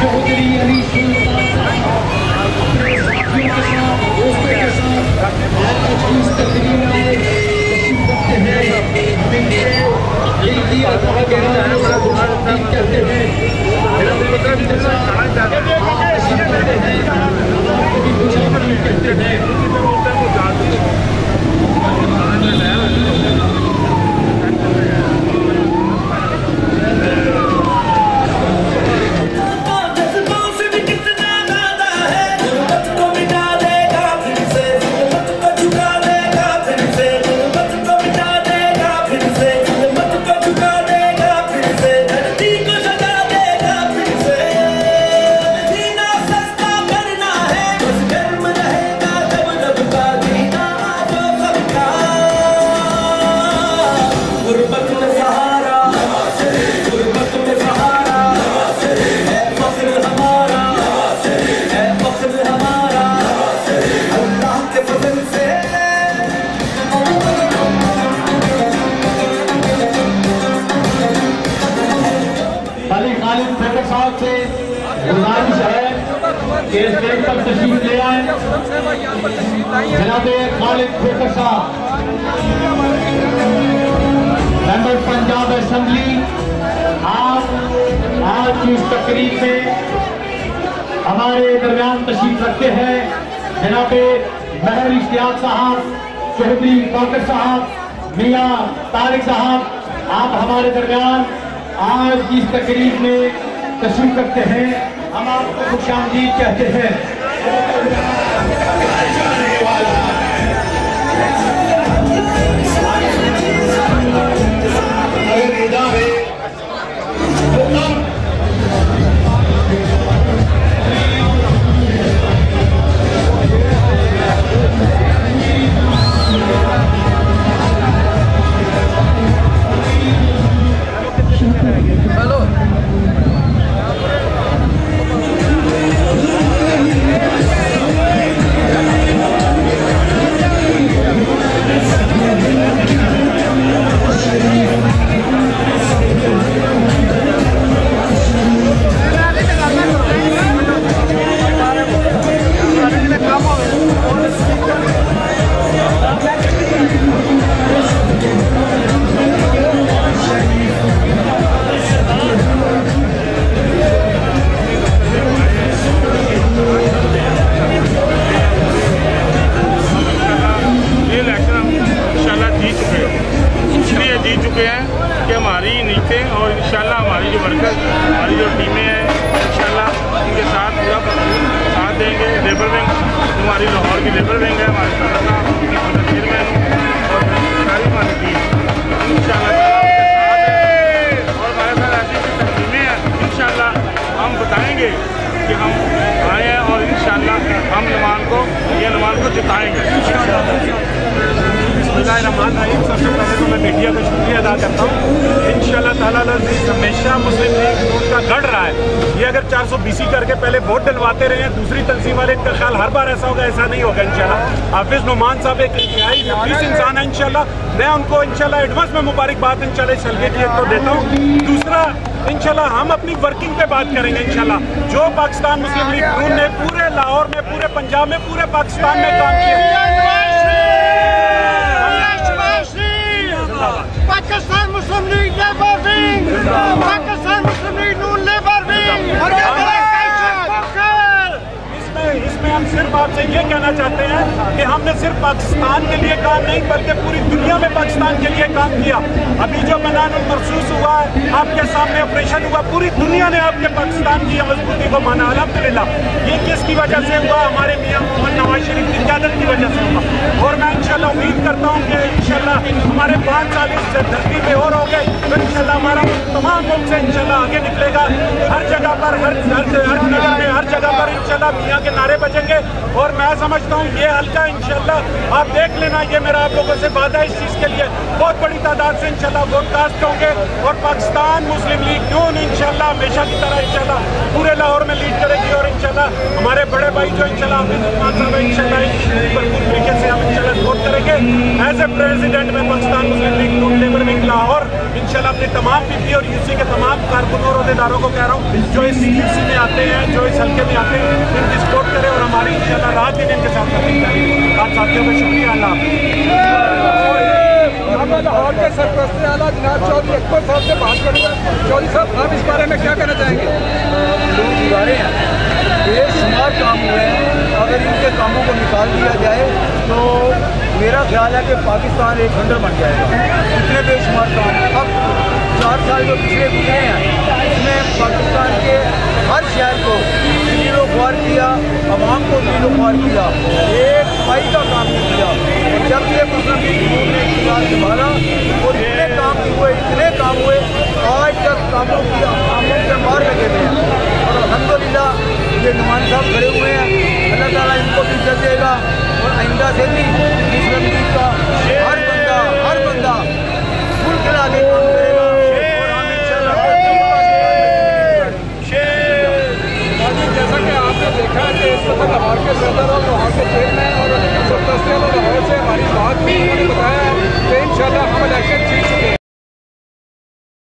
चौधरी अली सुल्तान साहब अपने साथियों के साथ, दोस्तों के साथ आज की इस तकरीर में तशरीफ रखते हैं। हमें दिल की अता गहराइयों से खुशामदीद कहते हैं। तशरीफ करते हैं, आपकी खुशामदीद कहते हैं। गुजारिश है कि इस देश तक तशरीफ ले आए जनाबे खालिद फेकर साहब, मेंबर पंजाब असेंबली। आप आज की इस तकरीर में हमारे दरमियान तशरीफ रखते हैं। जनाबे महर इश्तियाक साहब, चौधरी बाकर साहब, मियां तारिक साहब, आप हमारे दरमियान आज की इस तकरीर में तशरीफ रखते हैं। हम आपको खुशामदीद कहते हैं। हमारी लाहौर की लेबर विंग है, हमारे चेयरमैन और सारी हमारी टीम इंशाल्लाह और हमारे साथ ऐसी तकरीमें हैं। इंशाल्लाह हम बताएंगे कि हम आए हैं और इंशाल्लाह हम नमान को जिताएंगे। बिस्मिल्लाहिर्रहमानिर्रहीम। सबसे पहले तो मैं मीडिया का शुक्रिया अदा करता हूँ। इंशाल्लाह ताला हमेशा मुस्लिम लीग उनका गढ़ रहा है। ये अगर 420 करके पहले वोट डलवाते रहे हैं दूसरी तंजीम वाले, इनका ख्याल हर बार ऐसा होगा, ऐसा नहीं होगा इंशाल्लाह। हाफिज नुमान साहब एक इंतहाई नफीस इंसान है। इंशाल्लाह मैं उनको इंशाल्लाह एडवांस में मुबारकबाद इंशाल्लाह इस हल्के की तो देता हूँ। दूसरा इंशाल्लाह हम अपनी वर्किंग पे बात करेंगे। इंशाल्लाह जो पाकिस्तान मुस्लिम लीग नून ने पूरे लाहौर में, पूरे पंजाब में, पूरे पाकिस्तान में काम किया, पाकिस्तान मुस्लिम लीग लेबर विंग, पाकिस्तान मुस्लिम लीग नून लेबर विंग। इसमें हम सिर्फ आपसे ये कहना चाहते हैं कि हमने सिर्फ पाकिस्तान के लिए काम नहीं बल्कि पूरी दुनिया में पाकिस्तान के लिए काम किया। अभी जो बनानुल मरसूस हुआ है, आपके सामने ऑपरेशन हुआ, पूरी दुनिया ने आपके पाकिस्तान की मजबूती को माना अल्हम्दुलिल्लाह। ये किसकी वजह से हुआ? हमारे मियां मोहम्मद नवाज शरीफ की क़यादत की वजह से हुआ। और मैं इंशाल्लाह उम्मीद करता हूँ कि इंशाल्लाह हमारे 5 साल इस धरती पे और हो गए तो इंशाल्लाह हमारा तमाम मुल्क से इंशाल्लाह आगे निकलेगा। हर जगह पर हर जगह पर इंशाल्लाह मियां के नारे बजेंगे। और मैं समझता हूँ ये हल्का इंशाल्लाह आप देख लेना, ये मेरा आप लोगों से वादा है इस चीज़ के लिए बहुत बड़ी तादाद से इंशाल्लाह वोट कास्ट होंगे। और पाकिस्तान मुस्लिम लीग नून इंशाल्लाह हमेशा की तरह इंशाल्लाह पूरे लाहौर में लीड करेगी। और इंशाल्लाह हमारे बड़े भाई जो इंशाल्लाह हाफिज नुमान साहब इंशाल्लाह भरपूर तरीके से हम इंशाल्लाह वोट करेंगे। एज ए प्रेसिडेंट में पाकिस्तान मुस्लिम लीग नून लेबर विंग लाहौर इंशाल्लाह अपने तमाम पीपी और यूसी के तमाम कारकुनों और अहदेदारों को कह रहा हूँ जो इस यूसी में आते हैं, जो इस हल्के में आते हैं, इनकी सपोर्ट करें और हमारी इंशाल्लाह रात दिन इनके साथ करनी चाहिए। आप साथियों का शुक्रिया। अल्लाह लाहौर के सरपरस्त आला जनाब चौधरी अकबर साहब से बात करूँगा। चौधरी साहब, आप इस बारे में क्या कहना चाहेंगे? लोग गुजारे हैं, बेशुमार काम हुए हैं। अगर इनके कामों को निकाल दिया जाए तो मेरा ख्याल है कि पाकिस्तान एक खंडर बन जाएगा। इतने बेशुमार काम अब 4 साल जो पिछले गुजरे हैं इसमें पाकिस्तान के हर शहर को नीलो ख्वार किया, आवाम को नीलो ख्वार किया, एक पाई का काम नहीं किया। और जब ये मुस्लिम लीग ने इख्तियार संभाला और इतने काम हुए आज तक कामों के मार लगे हुए हैं। और अल्हम्दुलिल्लाह ये नुमान साहब खड़े हुए हैं, अल्लाह ताला इनको भी इज्जत देगा और आइंदा से भी मुस्लिम लीग का हर बंदा खुल के आगे काम करेगा और हम इंशाअल्लाह जैसा कि आपने देखा है कि इस वक्त लाहौर के सदर और लाहौर के चेयरमैन और सरपरस्त लाहौर से हमारी बात हुई।